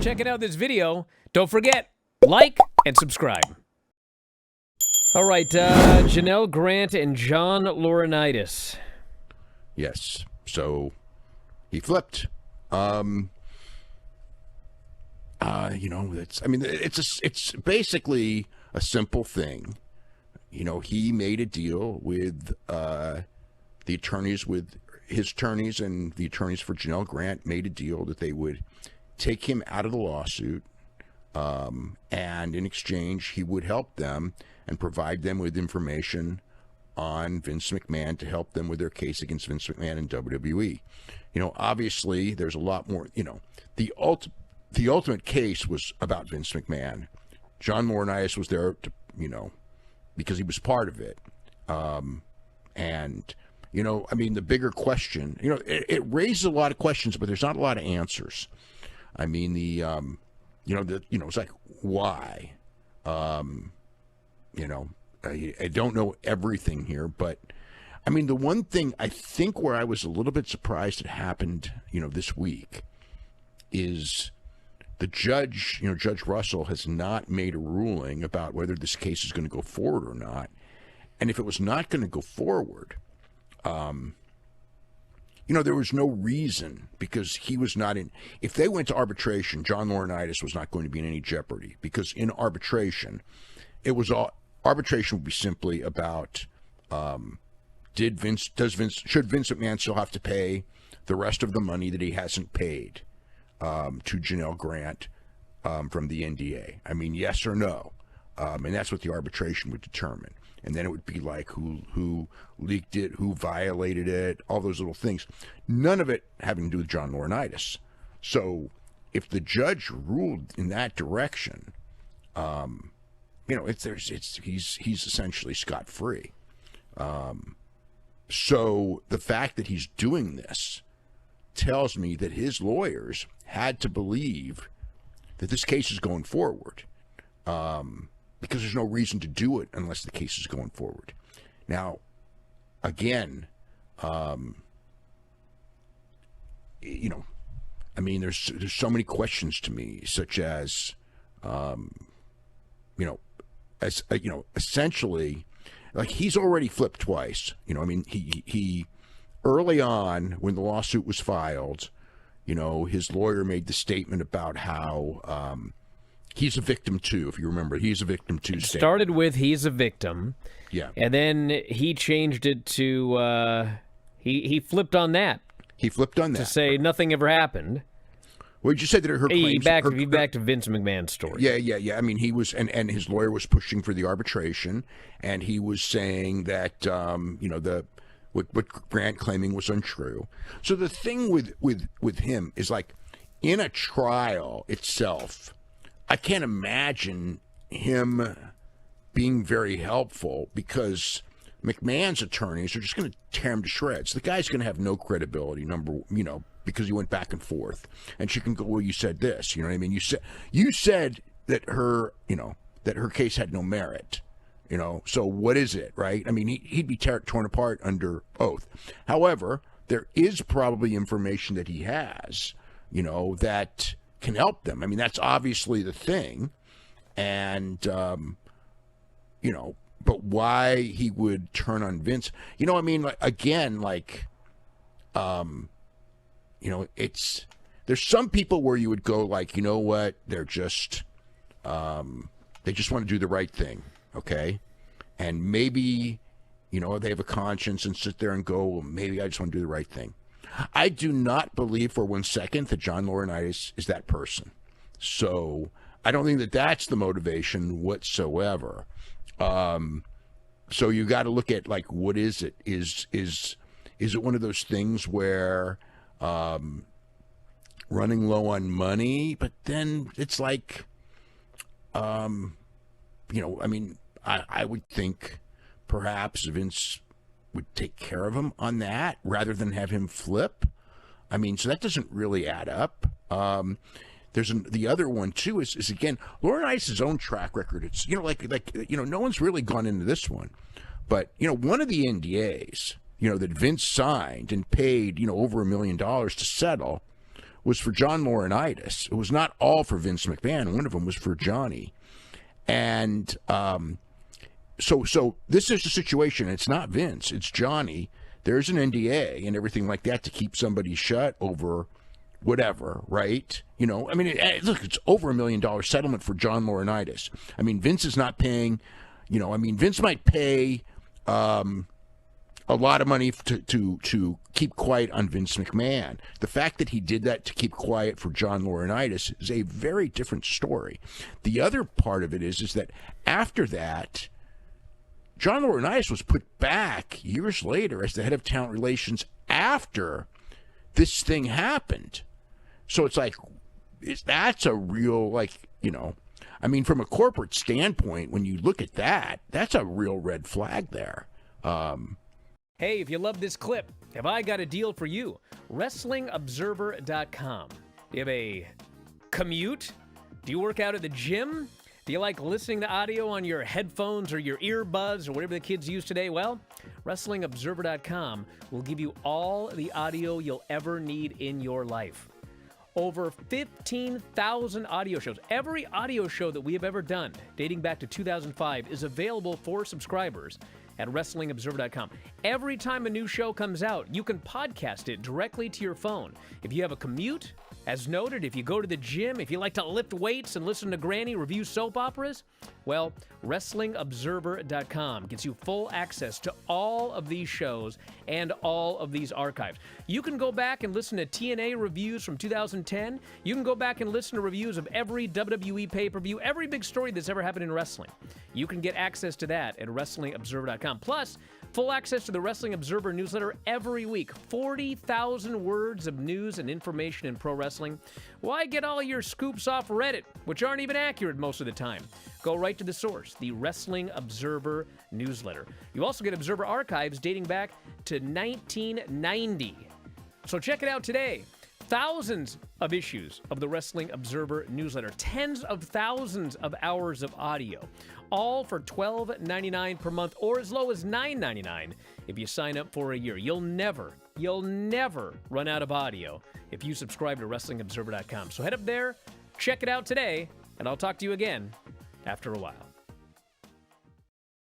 checking out this video. Don't forget, like and subscribe. All right, Janel Grant and John Laurinaitis. Yes. So he flipped. It's basically a simple thing. He made a deal with the attorneys, with his attorneys, and the attorneys for Janel Grant made a deal that they would take him out of the lawsuit, and in exchange, he would help them and provide them with information on Vince McMahon to help them with their case against Vince McMahon and WWE. Obviously, there's a lot more. The ultimate case was about Vince McMahon. John Laurinaitis was there to, because he was part of it. The bigger question, it raises a lot of questions, but there's not a lot of answers. It's like, why? I don't know everything here, but the one thing I think where I was a little bit surprised it happened, this week is the judge, Judge Russell has not made a ruling about whether this case is going to go forward or not. And if it was not going to go forward, there was no reason, because he was not in. If they went to arbitration, John Laurinaitis was not going to be in any jeopardy, because in arbitration, arbitration would be simply about should Vince McMahon still have to pay the rest of the money that he hasn't paid to Janel Grant from the NDA? Yes or no, and that's what the arbitration would determine. And then it would be like who leaked it, who violated it, all those little things. None of it having to do with John Laurinaitis. So if the judge ruled in that direction, he's essentially scot-free. So the fact that he's doing this tells me that his lawyers had to believe that this case is going forward. Because there's no reason to do it unless the case is going forward. Now, again, there's so many questions to me, such as, essentially, like, he's already flipped twice. He early on when the lawsuit was filed, his lawyer made the statement about how he's a victim too. If you remember, he's a victim too. It started with he's a victim. Yeah. And then he changed it to he flipped on that. He flipped on that to say nothing ever happened. Well, you said that her claims. Back to Vince McMahon's story. Yeah. He was, and his lawyer was pushing for the arbitration, and he was saying that what Grant claiming was untrue. So the thing with him is, like, in a trial itself, I can't imagine him being very helpful, because McMahon's attorneys are just going to tear him to shreds. The guy's going to have no credibility, because he went back and forth. And she can go, well, you said this, you know what I mean? You said that her case had no merit, so what is it, right? He'd be torn apart under oath. However, there is probably information that he has, that can help them. That's obviously the thing. And, but why he would turn on Vince, there's some people where you would go, like, you know what, they're just, they just want to do the right thing. Okay. And maybe, they have a conscience and sit there and go, well, maybe I just want to do the right thing. I do not believe for 1 second that John Laurinaitis is that person. So I don't think that that's the motivation whatsoever. So you got to look at, like, what is it? Is it one of those things where running low on money, but then it's like, I would think perhaps Vince would take care of him on that rather than have him flip. So that doesn't really add up. There's the other one too is again, Laurinaitis' own track record. It's, no one's really gone into this one, but one of the NDAs, that Vince signed and paid, over $1 million to settle was for John Laurinaitis. It was not all for Vince McMahon. One of them was for Johnny. And so this is the situation. It's not Vince. It's Johnny. There's an NDA and everything like that to keep somebody shut over whatever, right? You know, I mean, look, it's over $1 million settlement for John Laurinaitis. I mean, Vince is not paying, you know, I mean, Vince might pay a lot of money to keep quiet on Vince McMahon. The fact that he did that to keep quiet for John Laurinaitis is a very different story. The other part of it is that after that, John Laurinaitis was put back years later as the head of talent relations after this thing happened. So it's like, that's a real, like, you know, I mean, from a corporate standpoint, when you look at that, that's a real red flag there. Hey, if you love this clip, have I got a deal for you? WrestlingObserver.com. Do you have a commute? Do you work out at the gym? Do you like listening to audio on your headphones or your earbuds or whatever the kids use today? Well, WrestlingObserver.com will give you all the audio you'll ever need in your life. Over 15,000 audio shows. Every audio show that we have ever done, dating back to 2005, is available for subscribers at WrestlingObserver.com. Every time a new show comes out, you can podcast it directly to your phone. If you have a commute, as noted, if you go to the gym, if you like to lift weights and listen to Granny review soap operas, well, WrestlingObserver.com gets you full access to all of these shows and all of these archives. You can go back and listen to TNA reviews from 2010. You can go back and listen to reviews of every WWE pay-per-view, every big story that's ever happened in wrestling. You can get access to that at WrestlingObserver.com. Plus, full access to the Wrestling Observer newsletter every week. 40,000 words of news and information in pro wrestling. Why get all your scoops off Reddit, which aren't even accurate most of the time? Go right to the source, the Wrestling Observer newsletter. You also get Observer archives dating back to 1990. So check it out today. Thousands of issues of the Wrestling Observer newsletter. Tens of thousands of hours of audio. All for $12.99 per month or as low as $9.99 if you sign up for a year. You'll never run out of audio if you subscribe to WrestlingObserver.com. So head up there, check it out today, and I'll talk to you again after a while.